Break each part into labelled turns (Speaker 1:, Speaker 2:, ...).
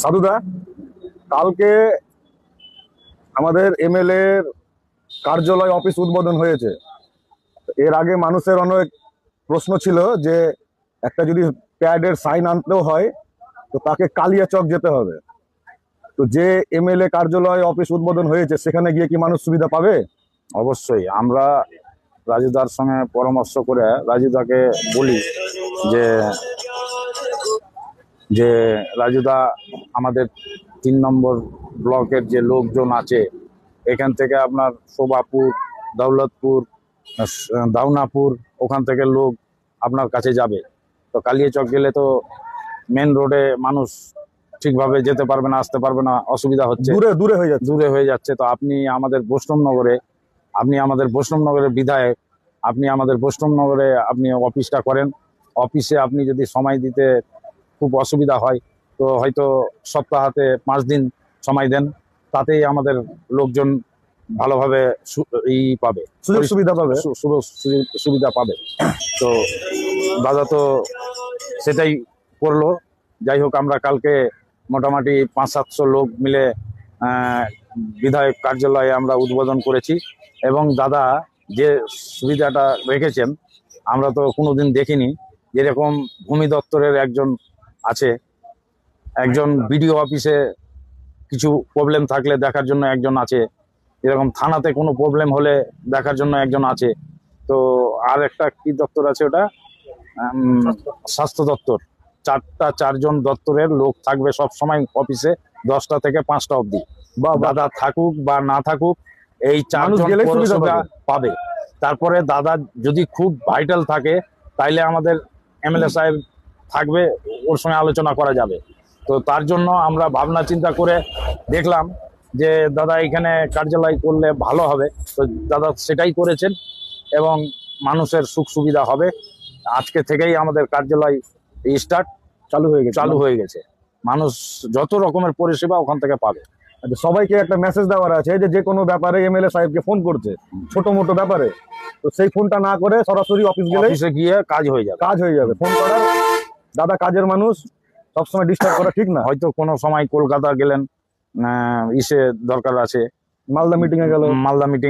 Speaker 1: সাধুদা, কালকে আমাদের এমএলএ এর কার্যালয় অফিস উদ্বোধন হয়েছে। এর আগে মানুষের অনেক প্রশ্ন ছিল যে একটা যদি প্যাডের সাইন আনতেও হয় তো তাকে কালিয়াচক যেতে হবে। তো যে এমএলএ কার্যালয় অফিস উদ্বোধন হয়েছে সেখানে গিয়ে কি মানুষ সুবিধা পাবে?
Speaker 2: অবশ্যই আমরা রাজুদার সঙ্গে পরামর্শ করে রাজুদাকে বলি যে যে রাজুদা, আমাদের 3 নম্বর ব্লকের যে লোকজন আছে এখান থেকে আপনার শোভাপুর, দৌলতপুর, দাউনাপুর, ওখান থেকে লোক আপনার কাছে যাবে। তো কালিয়াচক গেলে তো মেন রোডে মানুষ ঠিকভাবে যেতে পারবে না, আসতে পারবে না, অসুবিধা হচ্ছে, দূরে হয়ে যাচ্ছে। তো আপনি আমাদের বৈষ্ণবনগরের বিধায়ক, আপনি আমাদের বৈষ্ণবনগরে আপনি অফিসটা করেন। অফিসে আপনি যদি সময় দিতে খুব অসুবিধা হয় তো হয়তো সপ্তাহাতে 5 দিন সময় দেন, তাতেই আমাদের লোকজন ভালোভাবে সুবিধা পাবে। তো দাদা তো সেটাই করলো। যাই হোক, আমরা কালকে মোটামুটি 500-700 লোক মিলে বিধায়ক কার্যালয়ে আমরা উদ্বোধন করেছি। এবং দাদা যে সুবিধাটা রেখেছেন আমরা তো কোনোদিন দেখিনি। যেরকম ভূমি দপ্তরের একজন আছে, একজন বিডিও অফিসে কিছু প্রবলেম থাকলে দেখার জন্য একজন আছে, এরকম থানাতে কোনো প্রবলেম হলে দেখার জন্য একজন আছে। তো আর একটা কি দপ্তর আছে ওটা, স্বাস্থ্য দপ্তর। 4জন দপ্তরের লোক থাকবে সব সময় অফিসে 10টা থেকে 5টা অবধি। বা দাদা থাকুক বা না থাকুক, এই 4জন সুবিধা পাবে। তারপরে দাদা যদি খুব ভাইটাল থাকে তাইলে আমাদের এমএলএ সাহেব থাকবে, ওর সঙ্গে আলোচনা করা যাবে। তো তার জন্য আমরা ভাবনা চিন্তা করে দেখলাম যে দাদা এখানে কার্যালয় করলে ভালো হবে। তো দাদা সেটাই করেছেন এবং মানুষের সুখ সুবিধা হবে। আজকে থেকেই আমাদের কার্যালয় চালু হয়ে গেছে। মানুষ যত রকমের পরিষেবা ওখান থেকে পাবে।
Speaker 1: সবাইকে একটা মেসেজ দেওয়ার আছে যে কোনো ব্যাপারে এমএলএ সাহেবকে ফোন করছে, ছোট মোটো ব্যাপারে, তো সেই ফোনটা না করে সরাসরি অফিসে গিয়ে কাজ হয়ে যাবে। ফোন করার, দাদা কাজের মানুষ, সবসময় ডিস্টার্ব করা ঠিক না।
Speaker 2: হয়তো কোনো সময় কলকাতা গেলেন, দরকার আছে,
Speaker 1: মালদা মিটিং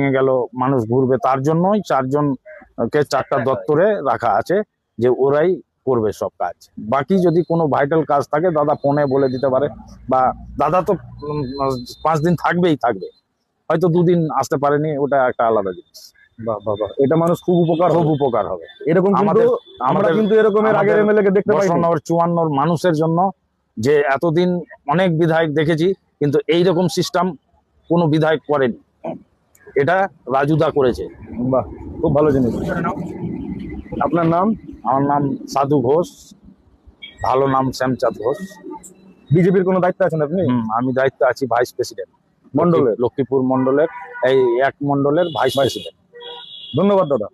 Speaker 1: এ গেল,
Speaker 2: মানুষ ঘুরবে, তার জন্যই 4জনকে 4টা দপ্তরে রাখা আছে যে ওরাই করবে সব কাজ। বাকি যদি কোনো ভাইটাল কাজ থাকে দাদা ফোনে বলে দিতে পারে। বা দাদা তো 5 দিন থাকবে, হয়তো 2 দিন আসতে পারেনি, ওটা একটা আলাদা জিনিস।
Speaker 1: বাবা, এটা মানুষ খুব উপকার হবে। এরকম
Speaker 2: আমরা কিন্তু এরকমের আগের এমএলএ কে দেখতে পাই 54 মানুষের জন্য। যে এতদিন অনেক বিধায়ক দেখেছি কিন্তু এইরকম সিস্টেম কোনো বিধায়ক করেনি, এটা রাজুদা করেছে।
Speaker 1: বাহ, খুব ভালো জিনিস। আপনার নাম?
Speaker 2: আমার নাম সাধু ঘোষ, ভালো নাম শ্যামচাঁদ ঘোষ।
Speaker 1: বিজেপির কোনো দায়িত্ব আছেন আপনি?
Speaker 2: আমি দায়িত্ব আছি ভাইস প্রেসিডেন্ট মন্ডলের, লক্ষ্মীপুর মন্ডলের, এই 1 মন্ডলের ভাইস প্রেসিডেন্ট।
Speaker 1: ধন্যবাদ দাদা।